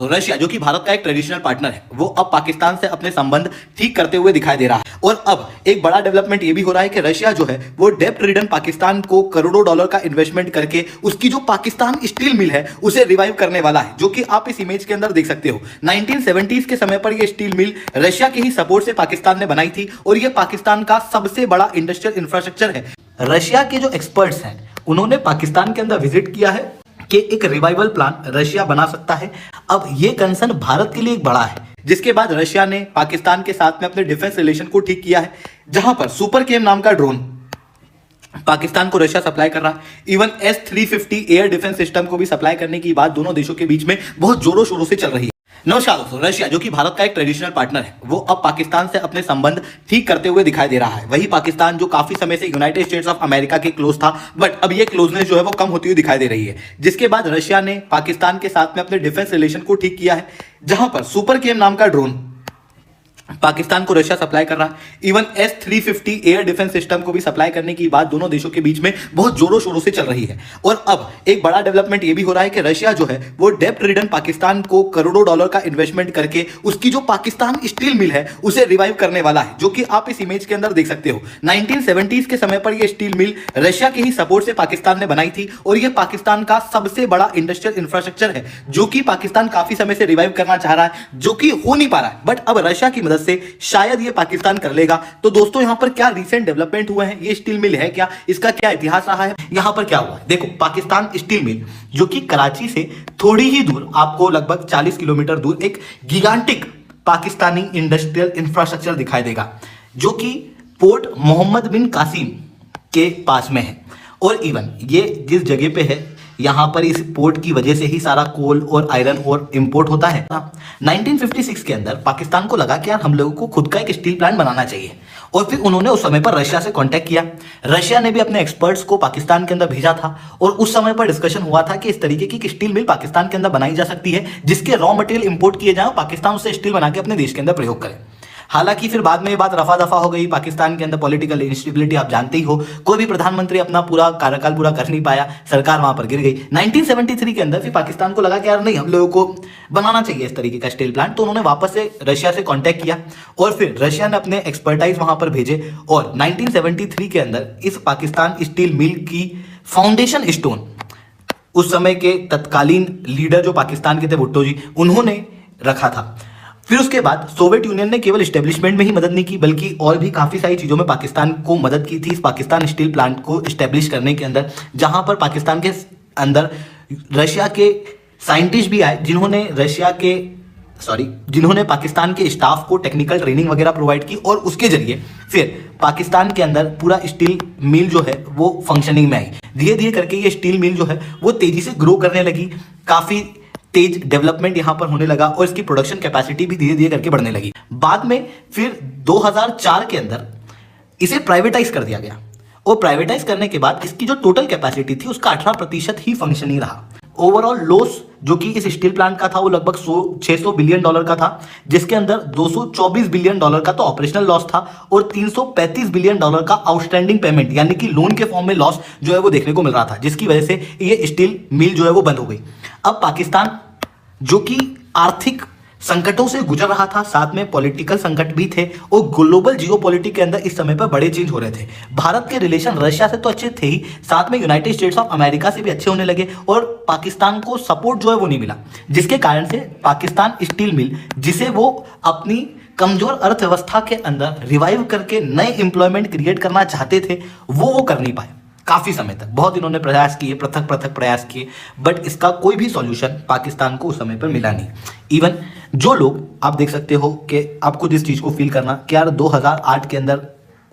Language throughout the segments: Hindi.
तो रशिया जो कि भारत का एक ट्रेडिशनल पार्टनर है, वो अब पाकिस्तान से अपने संबंध ठीक करते हुए दिखाई दे रहा है। और अब एक बड़ा डेवलपमेंट ये भी हो रहा है कि रशिया जो है वो डेब्ट रिडन पाकिस्तान को करोड़ों डॉलर का इन्वेस्टमेंट करके उसकी जो पाकिस्तान स्टील मिल है उसे रिवाइव करने वाला है, जो कि आप इस इमेज के अंदर देख सकते हो। 1970s के समय पर यह स्टील मिल रशिया के ही सपोर्ट से पाकिस्तान ने बनाई थी और यह पाकिस्तान का सबसे बड़ा इंडस्ट्रियल इंफ्रास्ट्रक्चर है। रशिया के जो एक्सपर्ट्स हैं उन्होंने पाकिस्तान के अंदर विजिट किया है कि एक रिवाइवल प्लान रशिया बना सकता है। अब ये कंसर्न भारत के लिए एक बड़ा है, जिसके बाद रशिया ने पाकिस्तान के साथ में अपने डिफेंस रिलेशन को ठीक किया है, जहां पर सुपर केम नाम का ड्रोन पाकिस्तान को रशिया सप्लाई कर रहा है। Even S-350 air defence system को भी सप्लाई करने की बात दोनों देशों के बीच में बहुत जोरों शोरों से चल रही है। नमस्कार दोस्तों, रशिया जो कि भारत का एक ट्रेडिशनल पार्टनर है, वो अब पाकिस्तान से अपने संबंध ठीक करते हुए दिखाई दे रहा है। वही पाकिस्तान जो काफी समय से यूनाइटेड स्टेट्स ऑफ अमेरिका के क्लोज था, बट अब ये क्लोजनेस जो है वो कम होती हुई दिखाई दे रही है, जिसके बाद रशिया ने पाकिस्तान के साथ में अपने डिफेंस रिलेशन को ठीक किया है, जहां पर सुपर केम नाम का ड्रोन पाकिस्तान को रशिया सप्लाई कर रहा है। Even S-350 air defence system को भी सप्लाई करने की बात दोनों देशों के बीच में बहुत जोरों शोरों से चल रही है। और अब एक बड़ा डेवलपमेंट ये भी हो रहा है कि रशिया जो है वो डेब्ट रिडन पाकिस्तान को करोड़ों डॉलर का इन्वेस्टमेंट करके उसकी जो पाकिस्तान स्टील मिल है उसे रिवाइव करने वाला है, जो कि आप इस इमेज के अंदर देख सकते हो। 1970s के समय पर यह स्टील मिल रशिया के ही सपोर्ट से पाकिस्तान ने बनाई थी और यह पाकिस्तान का सबसे बड़ा इंडस्ट्रियल इंफ्रास्ट्रक्चर है, जो कि पाकिस्तान काफी समय से रिवाइव करना चाह रहा है, जो कि हो नहीं पा रहा है। बट अब रशिया की से शायद ये पाकिस्तान कर लेगा। तो दोस्तों यहां पर क्या रिसेंट डेवलपमेंट हुए हैं, ये स्टील मिल है क्या, इसका क्या इतिहास रहा है, यहां पर क्या हुआ है। देखो, पाकिस्तान स्टील मिल जो कि कराची से थोड़ी ही दूर, आपको लगभग 40 किलोमीटर दूर एक गिगांटिक पाकिस्तानी इंडस्ट्रियल इंफ्रास्ट्रक्चर दिखाई देगा, जो कि पोर्ट मोहम्मद बिन कासिम के पास में है। और इवन ये जिस जगह पे है, यहां पर इस पोर्ट की वजह से ही सारा कोल और आयरन और इंपोर्ट होता है। 1956 के अंदर पाकिस्तान को लगा कि यार हम लोगों को खुद का एक स्टील प्लांट बनाना चाहिए, और फिर उन्होंने उस समय पर रशिया से कांटेक्ट किया। रशिया ने भी अपने एक्सपर्ट्स को पाकिस्तान के अंदर भेजा था और उस समय पर डिस्कशन हुआ था कि इस तरीके की स्टील मिल पाकिस्तान के अंदर बनाई जा सकती है, जिसके रॉ मटेरियल इंपोर्ट किए जाए, पाकिस्तान उससे स्टील बना के अपने देश के अंदर प्रयोग करे। हालांकि फिर बाद में ये बात रफा दफा हो गई। पाकिस्तान के अंदर पॉलिटिकल इंस्टेबिलिटी आप जानते ही हो, कोई भी प्रधानमंत्री अपना पूरा कार्यकाल पूरा कर नहीं पाया, सरकार वहां पर गिर गई। 1973 के अंदर फिर पाकिस्तान को लगा कि यार नहीं, हम लोगों को बनाना चाहिए इस तरीके का स्टील प्लांट, तो उन्होंने वापस से रशिया से कांटेक्ट किया और फिर रशिया ने अपने एक्सपर्टाइज वहां पर भेजे और 1973 के अंदर इस पाकिस्तान स्टील मिल की फाउंडेशन स्टोन उस समय के तत्कालीन लीडर जो पाकिस्तान के थे, भुट्टो जी, उन्होंने रखा था। फिर उसके बाद सोवियत यूनियन ने केवल एस्टेब्लिशमेंट में ही मदद नहीं की, बल्कि और भी काफी सारी चीजों में पाकिस्तान को मदद की थी इस पाकिस्तान स्टील प्लांट को एस्टेब्लिश करने के अंदर, जहां पर पाकिस्तान के अंदर रशिया के साइंटिस्ट भी आए, जिन्होंने पाकिस्तान के स्टाफ को टेक्निकल ट्रेनिंग वगैरह प्रोवाइड की, और उसके जरिए फिर पाकिस्तान के अंदर पूरा स्टील मिल जो है वो फंक्शनिंग में आई। धीरे धीरे करके ये स्टील मिल जो है वो तेजी से ग्रो करने लगी, काफी तेज डेवलपमेंट यहां पर होने लगा और इसकी प्रोडक्शन कैपेसिटी भी धीरे धीरे करके बढ़ने लगी। बाद में फिर 2004 के अंदर इसे प्राइवेटाइज कर दिया गया और प्राइवेटाइज करने के बाद इसकी जो टोटल कैपेसिटी थी उसका 18% ही फंक्शनिंग रहा। ओवरऑल लॉस जो कि इस स्टील प्लांट का था वो लगभग 600 बिलियन डॉलर का था, जिसके अंदर 224 बिलियन डॉलर का तो ऑपरेशनल लॉस था और 335 बिलियन डॉलर का आउटस्टैंडिंग पेमेंट यानी कि लोन के फॉर्म में लॉस जो है वो देखने को मिल रहा था, जिसकी वजह से ये स्टील मिल जो है वो बंद हो गई। अब पाकिस्तान जो कि आर्थिक संकटों से गुजर रहा था, साथ में पॉलिटिकल संकट भी थे और ग्लोबल जियोपॉलिटिक्स के अंदर इस समय पर बड़े चेंज हो रहे थे। भारत के रिलेशन रशिया से तो अच्छे थे ही, साथ में यूनाइटेड स्टेट्स ऑफ अमेरिका से भी अच्छे होने लगे और पाकिस्तान को सपोर्ट जो है वो नहीं मिला, जिसके कारण से पाकिस्तान स्टील मिल, जिसे वो अपनी कमजोर अर्थव्यवस्था के अंदर रिवाइव करके नए एम्प्लॉयमेंट क्रिएट करना चाहते थे, वो कर नहीं पाए। काफी समय तक बहुत इन्होंने प्रयास किए, पृथक पृथक प्रयास किए, बट इसका कोई भी सॉल्यूशन पाकिस्तान को उस समय पर मिला नहीं। इवन जो लोग आप देख सकते हो कि आपको जिस चीज को फील करना कि यार 2008 के अंदर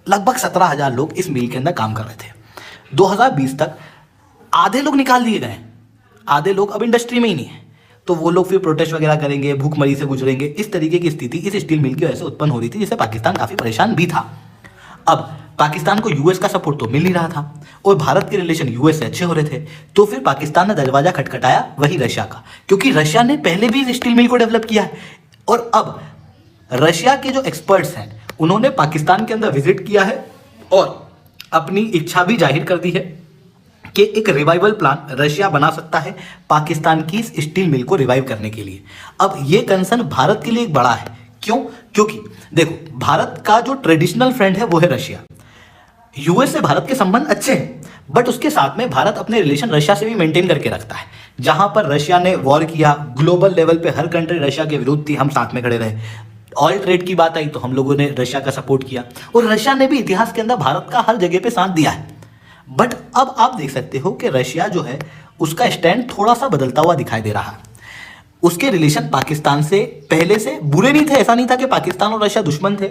लगभग 17,000 लोग इस मिल के अंदर काम कर रहे थे, 2020 तक आधे लोग निकाल दिए गए, आधे लोग अब इंडस्ट्री में ही नहीं है, तो वो लोग फिर प्रोटेस्ट वगैरह करेंगे, भूखमरी से गुजरेंगे। इस तरीके की स्थिति इस स्टील मिल की वजह से उत्पन्न हो रही थी, जिससे पाकिस्तान काफी परेशान भी था। अब पाकिस्तान को यूएस का सपोर्ट तो मिल नहीं रहा था और भारत के रिलेशन यूएस से अच्छे हो रहे थे, तो फिर पाकिस्तान ने दरवाजा खटखटाया वही रशिया का, क्योंकि रशिया ने पहले भी इस स्टील मिल को डेवलप किया है। और अब रशिया के जो एक्सपर्ट्स हैं उन्होंने पाकिस्तान के अंदर विजिट किया है और अपनी इच्छा भी जाहिर कर दी है कि एक रिवाइवल प्लान रशिया बना सकता है पाकिस्तान की इस स्टील मिल को रिवाइव करने के लिए। अब ये कंसर्न भारत के लिए एक बड़ा है। क्यों? क्योंकि देखो, भारत का जो ट्रेडिशनल फ्रेंड है वो है रशिया। यूएस से भारत के संबंध अच्छे हैं, बट उसके साथ में भारत अपने रिलेशन रशिया से भी मेंटेन करके रखता है। जहां पर रशिया ने वॉर किया, ग्लोबल लेवल पे हर कंट्री रशिया के विरुद्ध थी, हम साथ में खड़े रहे। ऑयल ट्रेड की बात आई तो हम लोगों ने रशिया का सपोर्ट किया, और रशिया ने भी इतिहास के अंदर भारत का हर जगह पे साथ दिया है। बट अब आप देख सकते हो कि रशिया जो है उसका स्टैंड थोड़ा सा बदलता हुआ दिखाई दे रहा है। उसके रिलेशन पाकिस्तान से पहले से बुरे नहीं थे, ऐसा नहीं था कि पाकिस्तान और रशिया दुश्मन थे,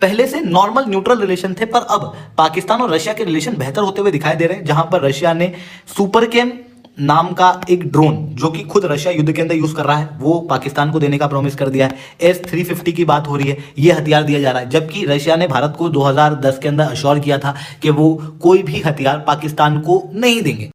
पहले से नॉर्मल न्यूट्रल रिलेशन थे। पर अब पाकिस्तान और रशिया के रिलेशन बेहतर होते हुए दिखाई दे रहे हैं, जहां पर रशिया ने सुपरकेम नाम का एक ड्रोन, जो कि खुद रशिया युद्ध के अंदर यूज कर रहा है, वो पाकिस्तान को देने का प्रॉमिस कर दिया है। S-350 की बात हो रही है, ये हथियार दिया जा रहा है, जबकि रशिया ने भारत को 2010 के अंदर अश्योर किया था कि वो कोई भी हथियार पाकिस्तान को नहीं देंगे।